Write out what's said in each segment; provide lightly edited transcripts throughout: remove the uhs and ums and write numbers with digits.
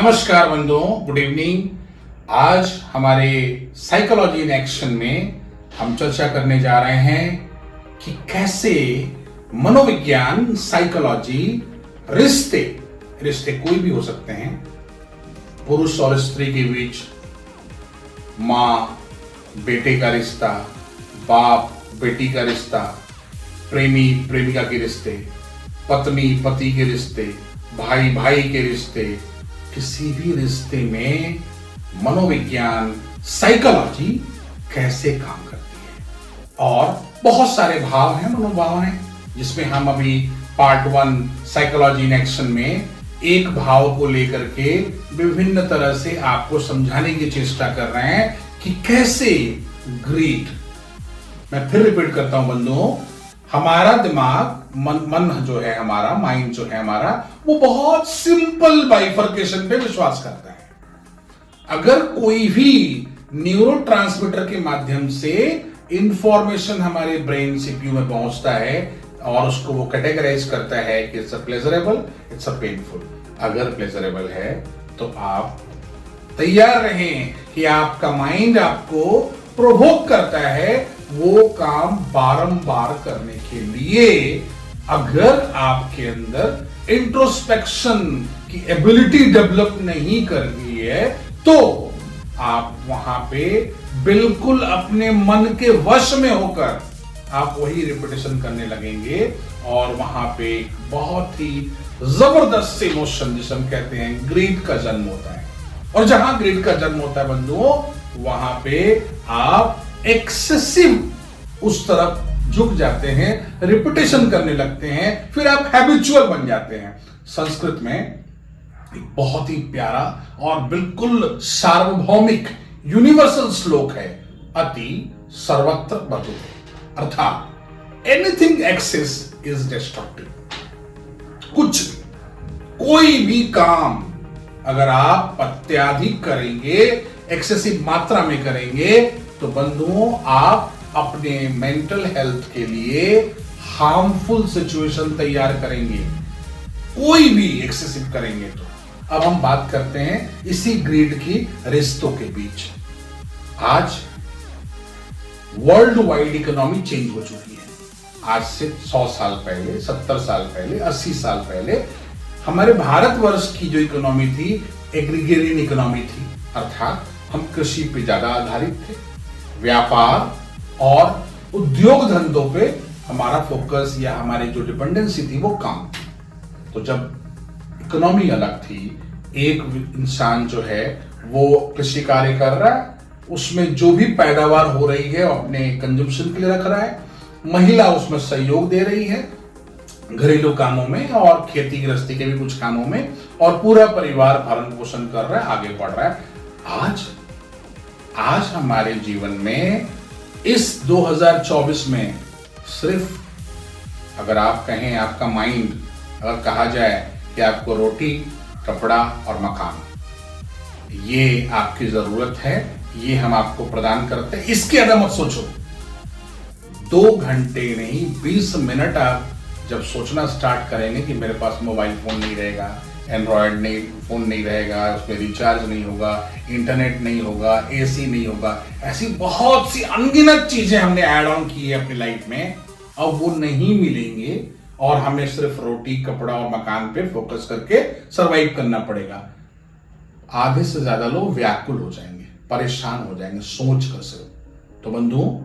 नमस्कार बंधुओं, good evening. आज हमारे साइकोलॉजी इन एक्शन में हम चर्चा करने जा रहे हैं कि कैसे मनोविज्ञान, साइकोलॉजी, रिश्ते कोई भी हो सकते हैं, पुरुष और स्त्री के बीच, माँ बेटे का रिश्ता, बाप बेटी का रिश्ता, प्रेमी प्रेमिका के रिश्ते, पत्नी पति के रिश्ते, भाई भाई के रिश्ते, किसी भी रिश्ते में मनोविज्ञान, साइकोलॉजी कैसे काम करती है। और बहुत सारे भाव हैं, मनोभाव हैं, जिसमें हम अभी पार्ट 1 साइकोलॉजी इन एक्शन में एक भाव को लेकर के विभिन्न तरह से आपको समझाने की चेष्टा कर रहे हैं कि कैसे ग्रीड। मैं फिर रिपीट करता हूं बंधुओं, हमारा दिमाग, मन जो है हमारा, माइंड जो है हमारा, वो बहुत सिंपल बाइफर्केशन पे विश्वास करता है। अगर कोई भी न्यूरोट्रांसमीटर के माध्यम से इंफॉर्मेशन हमारे ब्रेन सीपीयू में पहुंचता है और उसको वो कैटेगराइज करता है कि it's a pleasurable, it's a painful. अगर प्लेजरेबल है तो आप तैयार रहें कि आपका माइंड आपको प्रोवोक करता है वो काम बारंबार करने के लिए। अगर आपके अंदर इंट्रोस्पेक्शन की एबिलिटी डेवलप नहीं कर गई है तो आप वहां पे बिल्कुल अपने मन के वश में होकर आप वही रिपीटेशन करने लगेंगे और वहां पे बहुत ही जबरदस्त इमोशन, जिसे हम कहते हैं ग्रीड, का जन्म होता है। और जहां ग्रीड का जन्म होता है बंधुओं, वहां पे आप एक्सेसिव उस तरफ झुक जाते हैं, रिपीटेशन करने लगते हैं, फिर आप हैबिचुअल बन जाते हैं। संस्कृत में एक बहुत ही प्यारा और बिल्कुल सार्वभौमिक यूनिवर्सल श्लोक है, अति सर्वत्र वर्तते, अर्थात एनीथिंग एक्सेस इज डिस्ट्रक्टिव। कुछ कोई भी काम अगर आप अत्यधिक करेंगे, एक्सेसिव मात्रा में करेंगे, तो बंधुओं आप अपने मेंटल हेल्थ के लिए हार्मफुल सिचुएशन तैयार करेंगे। कोई भी एक्सेसिव करेंगे तो। अब हम बात करते हैं इसी ग्रीड की रिश्तों के बीच। आज वर्ल्ड वाइड इकोनॉमी चेंज हो चुकी है। आज से 100 साल पहले, 70 साल पहले, 80 साल पहले हमारे भारतवर्ष की जो इकोनॉमी थी, एग्रीगेरियन इकोनॉमी थी, अर्थात हम कृषि पे ज्यादा आधारित थे, व्यापार और उद्योग धंधों पे हमारा फोकस या हमारी जो डिपेंडेंसी थी वो कम थी। तो जब इकोनॉमी अलग थी, एक इंसान जो है वो कृषि कार्य कर रहा है, उसमें जो भी पैदावार हो रही है अपने कंजम्पशन के लिए रख रहा है, महिला उसमें सहयोग दे रही है घरेलू कामों में और खेती गृहस्थी के भी कुछ कामों में, और पूरा परिवार भरण पोषण कर रहा है, आगे बढ़ रहा है। आज हमारे जीवन में इस 2024 में सिर्फ अगर आप कहें, आपका माइंड अगर कहा जाए कि आपको रोटी, कपड़ा और मकान, ये आपकी जरूरत है, ये हम आपको प्रदान करते हैं, इसके ज्यादा मत सोचो। 2 घंटे नहीं, 20 मिनट आप जब सोचना स्टार्ट करेंगे कि मेरे पास मोबाइल फोन नहीं रहेगा, एंड्रॉयड नहीं फोन नहीं रहेगा, उसमें रिचार्ज नहीं होगा, इंटरनेट नहीं होगा, एसी नहीं होगा, ऐसी बहुत सी अनगिनत चीजें हमने ऐड ऑन की है अपनी लाइफ में, अब वो नहीं मिलेंगे और हमें सिर्फ रोटी, कपड़ा और मकान पे फोकस करके सरवाइव करना पड़ेगा। आधे से ज्यादा लोग व्याकुल हो जाएंगे, परेशान हो जाएंगे सोच कर सिर्फ। तो बंधुओं,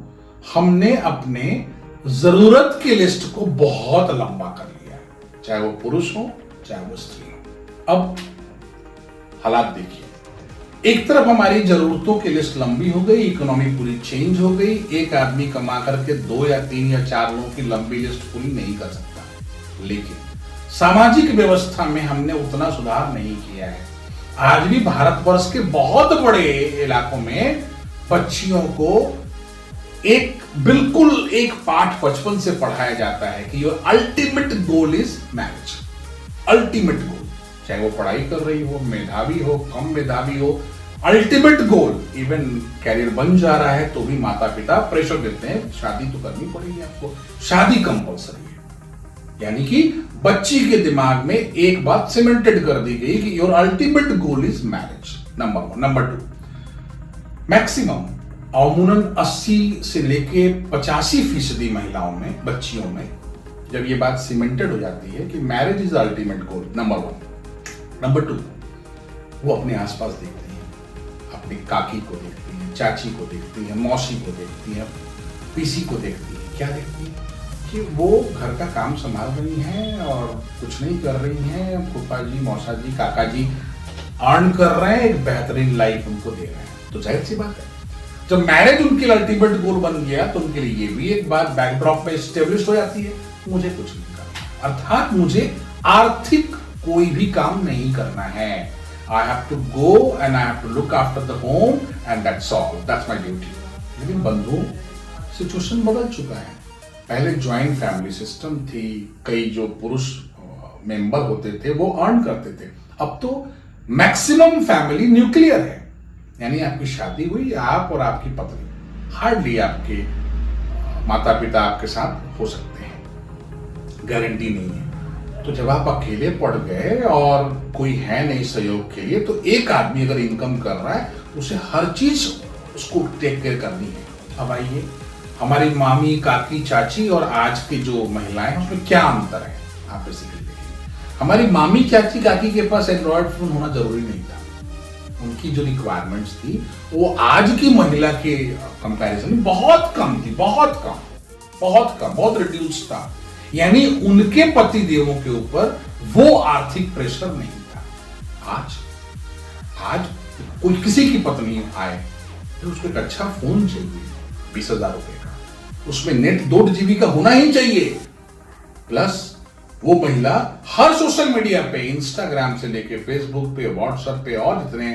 हमने अपने जरूरत की लिस्ट को बहुत लंबा कर लिया है, चाहे वो पुरुष हो चाहे वो स्त्री हो। अब हालात देखिए, एक तरफ हमारी जरूरतों की लिस्ट लंबी हो गई, इकोनॉमी पूरी चेंज हो गई, एक आदमी कमा करके 2 या 3 या 4 लोगों की लंबी लिस्ट पूरी नहीं कर सकता। लेकिन सामाजिक व्यवस्था में हमने उतना सुधार नहीं किया है। आज भी भारतवर्ष के बहुत बड़े इलाकों में बच्चियों को बिल्कुल एक पाठ बचपन से पढ़ाया जाता है कि your ultimate goal is marriage. Ultimate goal, चाहे वो पढ़ाई कर रही हो, मेधावी हो, कम मेधावी हो, अल्टीमेट गोल, इवन कैरियर बन जा रहा है तो भी माता पिता प्रेशर देते हैं, शादी तो करनी पड़ेगी आपको, शादी कंपल्सरी है। यानी कि बच्ची के दिमाग में एक बात सीमेंटेड कर दी गई कि your ultimate goal is marriage, number 1। Number 2, maximum अमूमन 80 से लेके 85% महिलाओं में, बच्चियों में जब ये बात सीमेंटेड हो जाती है कि marriage is ultimate goal, number 1। Number 2, वो अपने आसपास देखती हैं, अपनी काकी को देखती हैं, चाची को देखती हैं, मौसी को देखती हैं, पीसी को देखती हैं। क्या देखती हैं? कि वो घर का काम संभाल रही हैं और कुछ नहीं कर रही हैं, फूफा जी, मौसा जी, काका जी अर्न कर रहे हैं, एक बेहतरीन लाइफ उनको दे रहे हैं। तो जाहिर सी बात है, जब मैरिज उनके लिए अल्टीमेट गोल बन गया तो उनके लिए ये भी एक बात बैकड्रॉप में स्टेब्लिश हो जाती है, मुझे कुछ नहीं करना, अर्थात मुझे आर्थिक कोई भी काम नहीं करना है। I have to go and I have to look after the home and that's all, that's my duty. लेकिन बंधुओं, सिचुएशन बदल चुका है। पहले ज्वाइंट फैमिली सिस्टम थी, कई जो पुरुष मेंबर होते थे वो अर्न करते थे। अब तो मैक्सिमम फैमिली न्यूक्लियर है, यानी आपकी शादी हुई, आप और आपकी पत्नी, हार्डली आपके माता पिता आपके साथ हो सकते हैं, गारंटी नहीं है। तो जब आप अकेले पड़ गए और कोई है नहीं सहयोग के लिए, तो एक आदमी अगर इनकम कर रहा है तो उसे हर चीज उसको टेक केयर करनी है। अब आइए, हमारी मामी, काकी, चाची और आज की जो महिलाएं, उसमें क्या अंतर है आप बेसिकली देखिए। हमारी मामी, चाची, काकी के पास एंड्रॉयड फोन होना जरूरी नहीं था। उनकी जो रिक्वायरमेंट्स थी वो आज की महिला के कंपैरिजन में बहुत कम थी, बहुत कम, बहुत रिड्यूस था। यानी उनके पति देवों के ऊपर वो आर्थिक प्रेशर नहीं था। आज कोई किसी की पत्नी आए तो उसको एक अच्छा फोन चाहिए 20,000 रुपए का, उसमें नेट 2 GB का होना ही चाहिए, प्लस वो महिला हर सोशल मीडिया पे, इंस्टाग्राम से लेके फेसबुक पे, व्हाट्सएप पे और जितने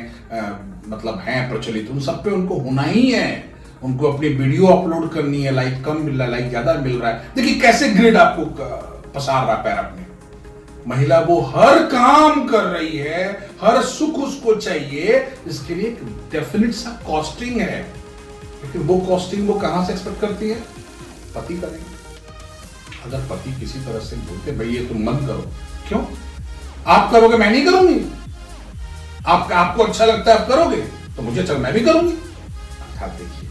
मतलब हैं प्रचलित, उन सब पे उनको होना ही है। उनको अपनी वीडियो अपलोड करनी है, लाइक कम मिल रहा है, लाइक ज्यादा मिल रहा है। देखिए कैसे ग्रिड आपको पसार रहा पैर अपने। महिला वो हर काम कर रही है, हर सुख उसको चाहिए, इसके लिए एक डेफिनेट सा कॉस्टिंग है। लेकिन वो कॉस्टिंग वो कहां से एक्सपेक्ट करती है? पति करेंगे। अगर पति किसी तरह से बोलते भाई ये तुम मत करो, क्यों? आप करोगे, मैं नहीं करूंगी। आपको अच्छा लगता है आप करोगे, तो मुझे चल मैं भी करूंगी। अर्थात देखिए,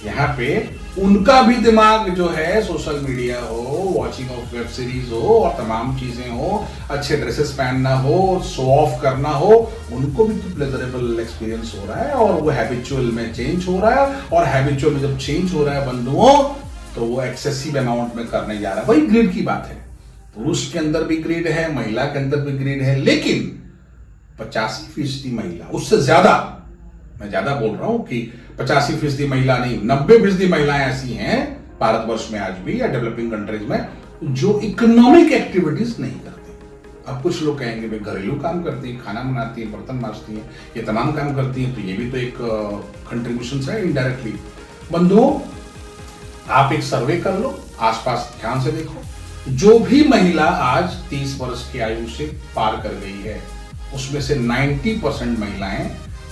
यहाँ पे उनका भी दिमाग जो है, सोशल मीडिया हो, वॉचिंग ऑफ वेब सीरीज हो और तमाम चीजें हो, अच्छे ड्रेसेस पहनना हो, शो ऑफ करना हो, उनको भी तो प्लेजरेबल एक्सपीरियंस हो रहा है और वो हैबिचुअल में चेंज हो रहा है। और हैबिचुअल में जब चेंज हो रहा है बंधुओं, तो वो एक्सेसिव अमाउंट में करने जा रहा है। वही ग्रीड की बात है। पुरुष के अंदर भी ग्रीड है, महिला के अंदर भी ग्रीड है, लेकिन 85% महिला, उससे ज्यादा, मैं ज्यादा बोल रहा हूं कि 85% महिला नहीं, 90% महिलाएं ऐसी हैं भारतवर्ष में आज भी या डेवलपिंग कंट्रीज में, जो इकोनॉमिक एक्टिविटीज नहीं करती। अब कुछ लोग कहेंगे भाई घरेलू काम करती है, खाना बनाती है, बर्तन मांजती है, ये तमाम काम करती है, तो ये भी तो एक कंट्रीब्यूशन है इनडायरेक्टली। बंधुओं, आप एक सर्वे कर लो, आसपास ध्यान से देखो, जो भी महिला आज 30 वर्ष की आयु से पार कर गई है, उसमें से 90% महिलाएं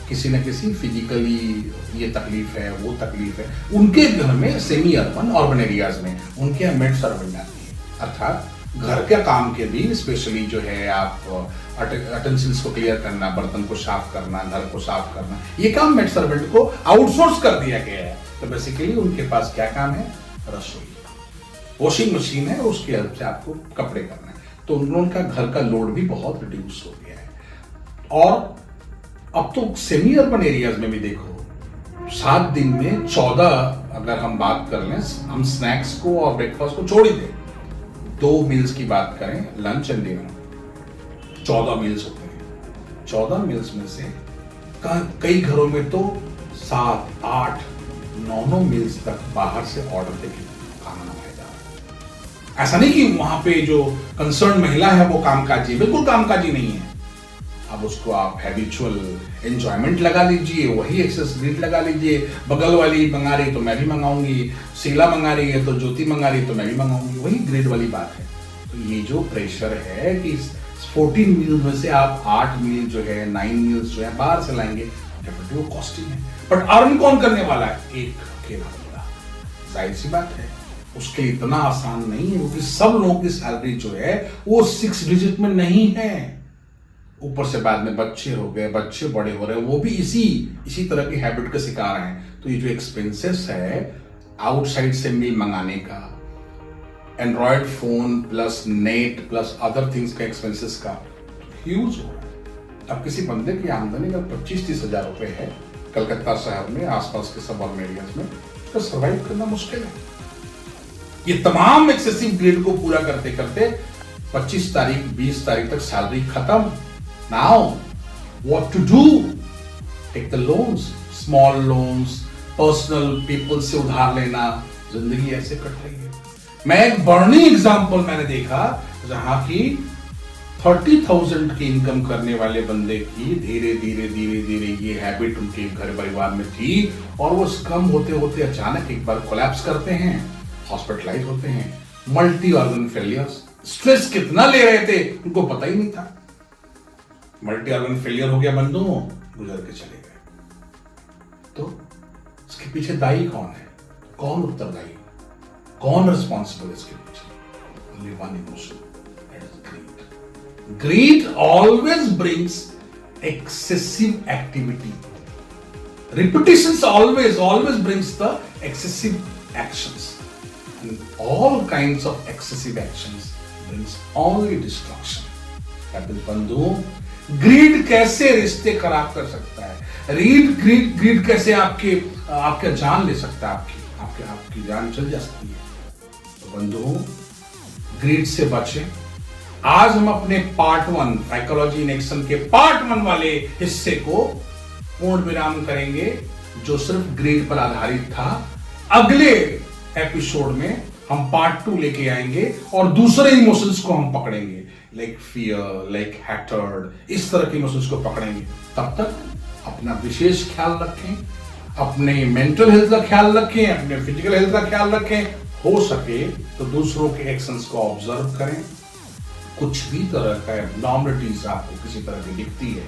किसी न किसी फिजिकली ये तकलीफ है, वो तकलीफ है। उनके घर में सेमी अर्बन एरियाज में उनके यहाँ मेड सर्वेंट आती है। अर्थात घर के काम के भी, स्पेशली जो है आप अटेंसिल्स को क्लियर करना, बर्तन को साफ करना, घर को साफ करना, ये काम मेड सर्वेंट को आउटसोर्स कर दिया गया है। तो बेसिकली उनके पास क्या काम है? रसोई, वॉशिंग मशीन है, उसकी हेल्प से आपको कपड़े करना है। तो उनका घर का लोड भी बहुत रिड्यूस हो गया है। और अब तो सेमी अर्बन एरियाज में भी देखो, 7 दिन में 14, अगर हम बात कर लें, हम स्नैक्स को और ब्रेकफास्ट को छोड़ ही दें, 2 मील्स की बात करें, लंच एंड डिनर, 14 मील्स होते हैं। 14 मील्स में से कई घरों में तो 7, 8, 9 मील्स तक बाहर से ऑर्डर देके खाना मंगाया जा रहा है। ऐसा नहीं कि वहां पे जो कंसर्न महिला है वो कामकाजी, बिल्कुल कामकाजी नहीं है। अब उसको आप हैबिचुअल एंजॉयमेंट लगा लीजिए, वही एक्सेस ग्रीड लगा लीजिए। बगल वाली मंगा रही तो मैं भी मंगाऊंगी, शीला मंगा रही है तो ज्योति मंगा रही है तो मैं भी मंगाऊंगी, वही ग्रीड वाली बात है। तो ये जो प्रेशर है कि 14 मील में से आप 8 मील जो है, 9 मील्स जो है बाहर से लाएंगे, डेफिनेटली वो कॉस्टिंग है। बट अर्न कौन करने वाला है? एक अकेला बंदा। जाहिर सी बात है, उसके लिए इतना आसान नहीं है, क्योंकि सब लोगों की सैलरी जो है वो 6 डिजिट में नहीं है। ऊपर से बाद में बच्चे हो गए, बच्चे बड़े हो रहे हैं, वो भी इसी तरह की हैबिट के शिकार हैं। तो ये जो एक्सपेंसेस है आउटसाइड से मील मंगाने का, Android phone plus net plus other things का एक्सपेंसेस का ह्यूज हो रहा है। अब किसी बंदे की आमदनी अगर 25-30 हजार रुपए है कलकत्ता शहर में, आसपास के सब एरियाज में, उसका सर्वाइव करना मुश्किल है। ये तमाम एक्सेसिव ग्रिड को पूरा करते करते 25 तारीख 20 तारीख तक सैलरी खत्म। Now what to do? Take the loans, small loans, personal people से उधार लेना, जिंदगी ऐसे कट रही है। मैं एक बर्निंग एग्जांपल मैंने देखा जहां की 30,000 की इनकम करने वाले बंदे की धीरे धीरे ये हैबिट उनके घर परिवार में थी, और वो कम होते होते अचानक एक बार कोलैप्स करते हैं, हॉस्पिटलाइज होते हैं, मल्टी ऑर्गन फेलियर्स। स्ट्रेस कितना ले रहे थे उनको पता ही नहीं था। मल्टी ऑर्गन फेलियर हो गया, बंदों गुजर के चले गए। तो इसके पीछे दायी कौन है? कौन उत्तरदायी, कौन रिस्पॉन्सिबल इसके पीछे? Only one emotion, that is greed. Greed always brings excessive activity. Repetitions always brings the excessive actions, and all kinds of excessive actions brings only destruction. बंधु, ग्रीड कैसे रिश्ते खराब कर सकता है? ग्रीड कैसे आपके जान ले सकता है? आपकी जान चल जा सकती है। तो बंधु, ग्रीड से बचे। आज हम अपने पार्ट 1 साइकोलॉजी इन एक्शन के पार्ट 1 वाले हिस्से को पूर्ण विराम करेंगे, जो सिर्फ ग्रीड पर आधारित था। अगले एपिसोड में हम पार्ट 2 लेके आएंगे और दूसरे इमोशंस को हम पकड़ेंगे, लाइक फियर, लाइक हैटर्ड, इस तरह के इमोशंस को पकड़ेंगे। तब तक अपना विशेष ख्याल रखें, अपने मेंटल हेल्थ का ख्याल रखें, अपने फिजिकल हेल्थ का ख्याल रखें। हो सके तो दूसरों के एक्शंस को ऑब्जर्व करें। कुछ भी तरह का एब्नॉर्मलिटीज आपको किसी तरह की दिखती है,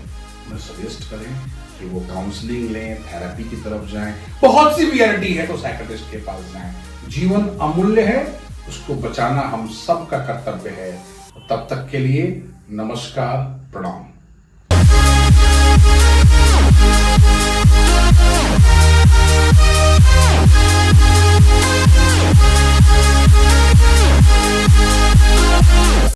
मैं सजेस्ट करें कि वो काउंसलिंग लें, थेरेपी की तरफ जाएं। बहुत सी रियलिटी है तो साइकियाट्रिस्ट के पास जाएं। जीवन अमूल्य है, उसको बचाना हम सबका कर्तव्य है। तब तक के लिए नमस्कार, प्रणाम।